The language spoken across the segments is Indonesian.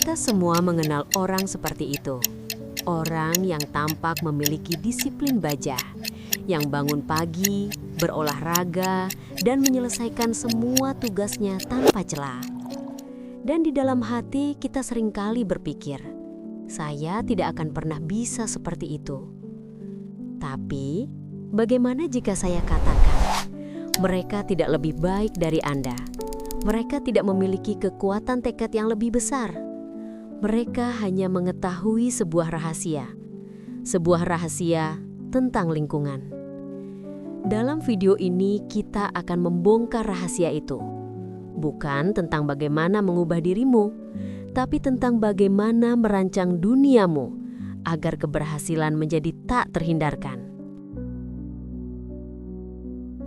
Kita semua mengenal orang seperti itu. Orang yang tampak memiliki disiplin baja, yang bangun pagi, berolahraga, dan menyelesaikan semua tugasnya tanpa celah. Dan di dalam hati kita seringkali berpikir, saya tidak akan pernah bisa seperti itu. Tapi, bagaimana jika saya katakan, mereka tidak lebih baik dari Anda? Mereka tidak memiliki kekuatan tekad yang lebih besar. Mereka hanya mengetahui sebuah rahasia tentang lingkungan. Dalam video ini kita akan membongkar rahasia itu. Bukan tentang bagaimana mengubah dirimu, tapi tentang bagaimana merancang duniamu agar keberhasilan menjadi tak terhindarkan.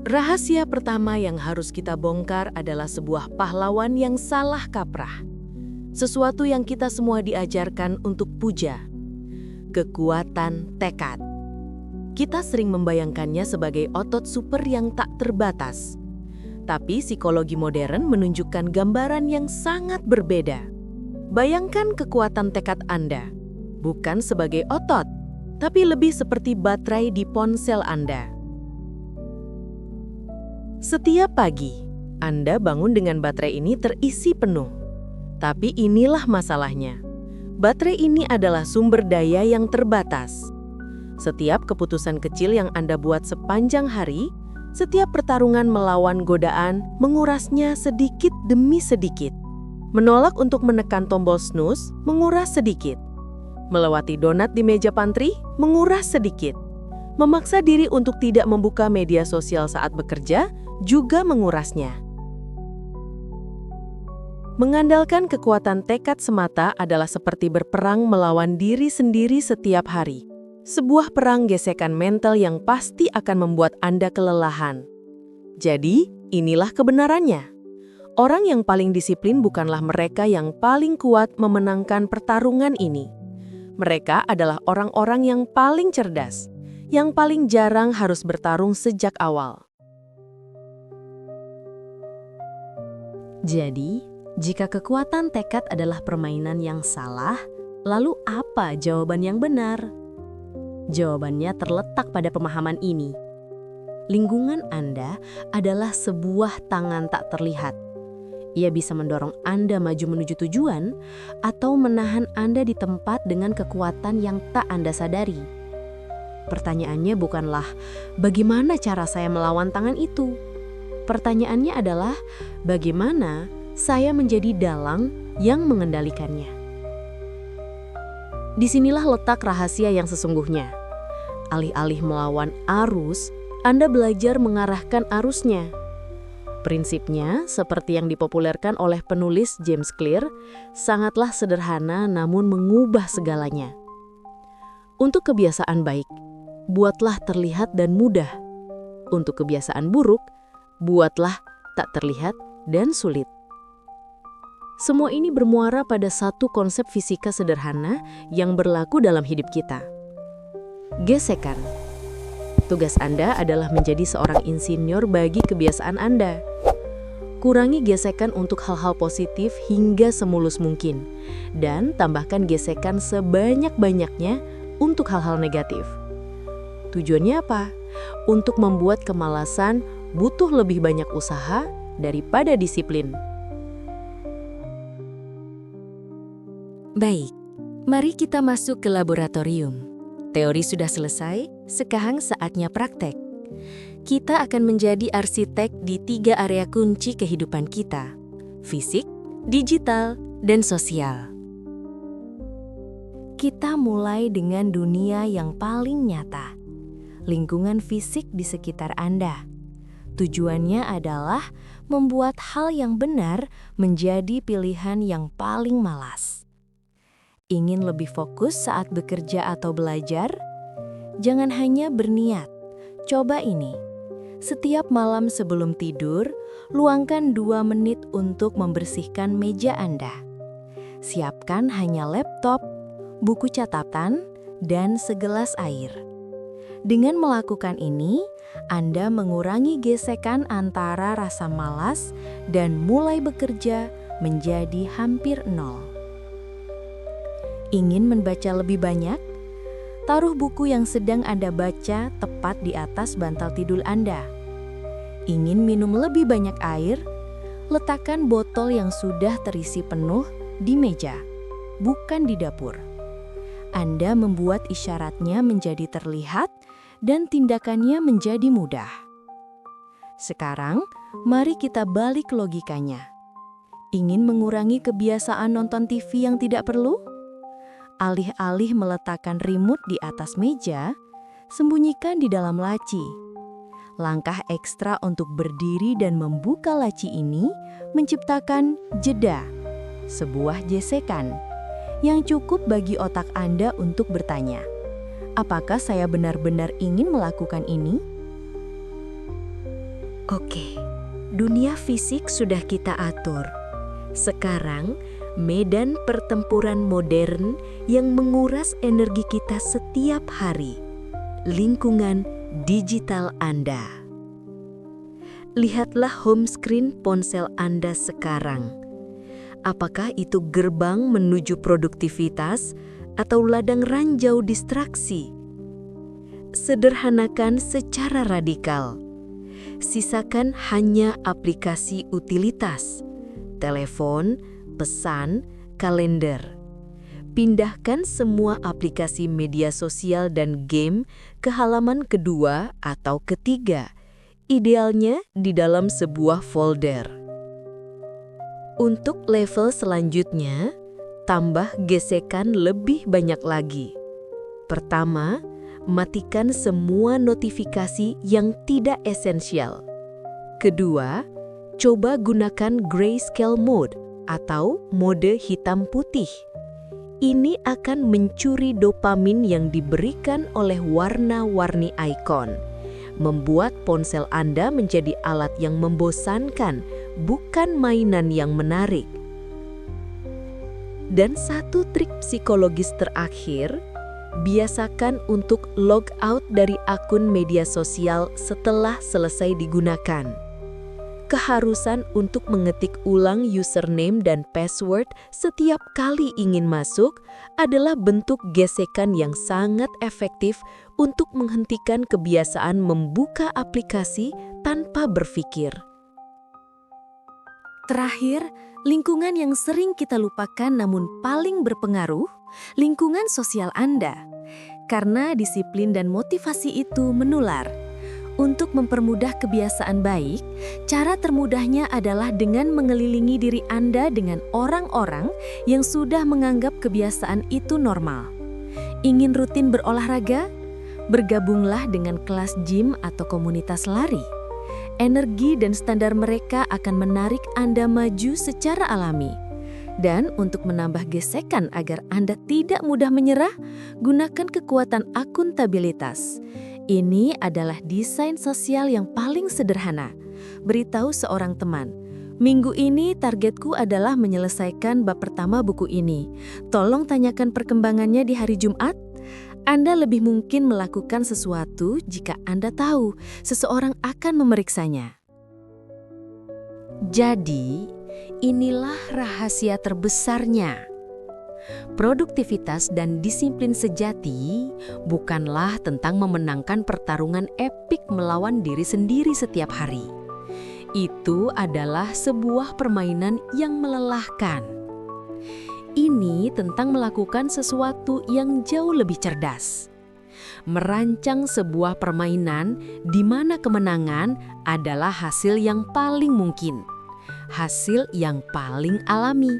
Rahasia pertama yang harus kita bongkar adalah sebuah pahlawan yang salah kaprah. Sesuatu yang kita semua diajarkan untuk puja. Kekuatan tekad. Kita sering membayangkannya sebagai otot super yang tak terbatas. Tapi psikologi modern menunjukkan gambaran yang sangat berbeda. Bayangkan kekuatan tekad Anda, bukan sebagai otot, tapi lebih seperti baterai di ponsel Anda. Setiap pagi, Anda bangun dengan baterai ini terisi penuh. Tapi inilah masalahnya. Baterai ini adalah sumber daya yang terbatas. Setiap keputusan kecil yang Anda buat sepanjang hari, setiap pertarungan melawan godaan, mengurasnya sedikit demi sedikit. Menolak untuk menekan tombol snooze, menguras sedikit. Melewati donat di meja pantry, menguras sedikit. Memaksa diri untuk tidak membuka media sosial saat bekerja, juga mengurasnya. Mengandalkan kekuatan tekad semata adalah seperti berperang melawan diri sendiri setiap hari. Sebuah perang gesekan mental yang pasti akan membuat Anda kelelahan. Jadi, inilah kebenarannya. Orang yang paling disiplin bukanlah mereka yang paling kuat memenangkan pertarungan ini. Mereka adalah orang-orang yang paling cerdas, yang paling jarang harus bertarung sejak awal. Jadi, jika kekuatan tekad adalah permainan yang salah, lalu apa jawaban yang benar? Jawabannya terletak pada pemahaman ini. Lingkungan Anda adalah sebuah tangan tak terlihat. Ia bisa mendorong Anda maju menuju tujuan atau menahan Anda di tempat dengan kekuatan yang tak Anda sadari. Pertanyaannya bukanlah bagaimana cara saya melawan tangan itu. Pertanyaannya adalah bagaimana saya menjadi dalang yang mengendalikannya. Disinilah letak rahasia yang sesungguhnya. Alih-alih melawan arus, Anda belajar mengarahkan arusnya. Prinsipnya, seperti yang dipopulerkan oleh penulis James Clear, sangatlah sederhana namun mengubah segalanya. Untuk kebiasaan baik, buatlah terlihat dan mudah. Untuk kebiasaan buruk, buatlah tak terlihat dan sulit. Semua ini bermuara pada satu konsep fisika sederhana yang berlaku dalam hidup kita. Gesekan. Tugas Anda adalah menjadi seorang insinyur bagi kebiasaan Anda. Kurangi gesekan untuk hal-hal positif hingga semulus mungkin, dan tambahkan gesekan sebanyak-banyaknya untuk hal-hal negatif. Tujuannya apa? Untuk membuat kemalasan butuh lebih banyak usaha daripada disiplin. Baik, mari kita masuk ke laboratorium. Teori sudah selesai, sekarang saatnya praktek. Kita akan menjadi arsitek di 3 area kunci kehidupan kita: fisik, digital, dan sosial. Kita mulai dengan dunia yang paling nyata, lingkungan fisik di sekitar Anda. Tujuannya adalah membuat hal yang benar menjadi pilihan yang paling malas. Ingin lebih fokus saat bekerja atau belajar? Jangan hanya berniat. Coba ini. Setiap malam sebelum tidur, luangkan 2 menit untuk membersihkan meja Anda. Siapkan hanya laptop, buku catatan, dan segelas air. Dengan melakukan ini, Anda mengurangi gesekan antara rasa malas dan mulai bekerja menjadi hampir nol. Ingin membaca lebih banyak? Taruh buku yang sedang Anda baca tepat di atas bantal tidur Anda. Ingin minum lebih banyak air? Letakkan botol yang sudah terisi penuh di meja, bukan di dapur. Anda membuat isyaratnya menjadi terlihat dan tindakannya menjadi mudah. Sekarang, mari kita balik logikanya. Ingin mengurangi kebiasaan nonton TV yang tidak perlu? Alih-alih meletakkan remote di atas meja, sembunyikan di dalam laci. Langkah ekstra untuk berdiri dan membuka laci ini menciptakan jeda, sebuah gesekan, yang cukup bagi otak Anda untuk bertanya, apakah saya benar-benar ingin melakukan ini? Oke, dunia fisik sudah kita atur. Sekarang, medan pertempuran modern yang menguras energi kita setiap hari. Lingkungan digital Anda. Lihatlah home screen ponsel Anda sekarang. Apakah itu gerbang menuju produktivitas atau ladang ranjau distraksi? Sederhanakan secara radikal. Sisakan hanya aplikasi utilitas, telepon, pesan, kalender. Pindahkan semua aplikasi media sosial dan game ke halaman kedua atau ketiga, idealnya di dalam sebuah folder. Untuk level selanjutnya, tambah gesekan lebih banyak lagi. Pertama, matikan semua notifikasi yang tidak esensial. Kedua, coba gunakan grayscale mode atau mode hitam putih. Ini akan mencuri dopamin yang diberikan oleh warna-warni ikon, membuat ponsel Anda menjadi alat yang membosankan, bukan mainan yang menarik. Dan satu trik psikologis terakhir, biasakan untuk log out dari akun media sosial setelah selesai digunakan. Keharusan untuk mengetik ulang username dan password setiap kali ingin masuk adalah bentuk gesekan yang sangat efektif untuk menghentikan kebiasaan membuka aplikasi tanpa berpikir. Terakhir, lingkungan yang sering kita lupakan namun paling berpengaruh, lingkungan sosial Anda. Karena disiplin dan motivasi itu menular. Untuk mempermudah kebiasaan baik, cara termudahnya adalah dengan mengelilingi diri Anda dengan orang-orang yang sudah menganggap kebiasaan itu normal. Ingin rutin berolahraga? Bergabunglah dengan kelas gym atau komunitas lari. Energi dan standar mereka akan menarik Anda maju secara alami. Dan untuk menambah gesekan agar Anda tidak mudah menyerah, gunakan kekuatan akuntabilitas. Ini adalah desain sosial yang paling sederhana. Beritahu seorang teman, minggu ini targetku adalah menyelesaikan bab pertama buku ini. Tolong tanyakan perkembangannya di hari Jumat. Anda lebih mungkin melakukan sesuatu jika Anda tahu seseorang akan memeriksanya. Jadi, inilah rahasia terbesarnya. Produktivitas dan disiplin sejati bukanlah tentang memenangkan pertarungan epik melawan diri sendiri setiap hari. Itu adalah sebuah permainan yang melelahkan. Ini tentang melakukan sesuatu yang jauh lebih cerdas. Merancang sebuah permainan di mana kemenangan adalah hasil yang paling mungkin, hasil yang paling alami.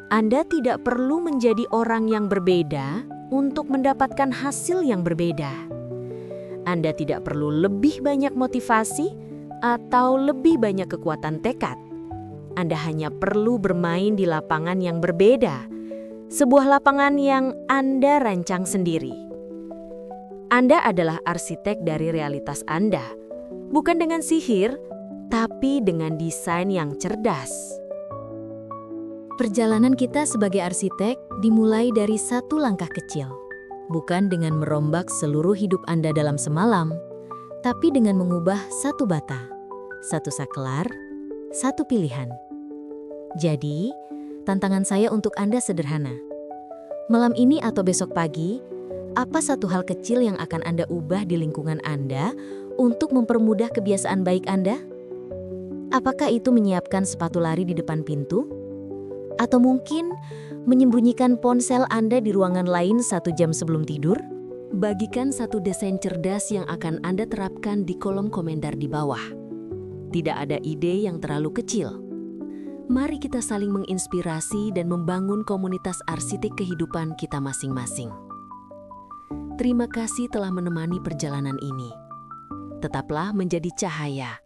Anda tidak perlu menjadi orang yang berbeda untuk mendapatkan hasil yang berbeda. Anda tidak perlu lebih banyak motivasi atau lebih banyak kekuatan tekad. Anda hanya perlu bermain di lapangan yang berbeda, sebuah lapangan yang Anda rancang sendiri. Anda adalah arsitek dari realitas Anda, bukan dengan sihir, tapi dengan desain yang cerdas. Perjalanan kita sebagai arsitek dimulai dari satu langkah kecil. Bukan dengan merombak seluruh hidup Anda dalam semalam, tapi dengan mengubah satu bata, satu saklar, satu pilihan. Jadi, tantangan saya untuk Anda sederhana. Malam ini atau besok pagi, apa satu hal kecil yang akan Anda ubah di lingkungan Anda untuk mempermudah kebiasaan baik Anda? Apakah itu menyiapkan sepatu lari di depan pintu? Atau mungkin menyembunyikan ponsel Anda di ruangan lain 1 jam sebelum tidur? Bagikan satu desain cerdas yang akan Anda terapkan di kolom komentar di bawah. Tidak ada ide yang terlalu kecil. Mari kita saling menginspirasi dan membangun komunitas arsitek kehidupan kita masing-masing. Terima kasih telah menemani perjalanan ini. Tetaplah menjadi cahaya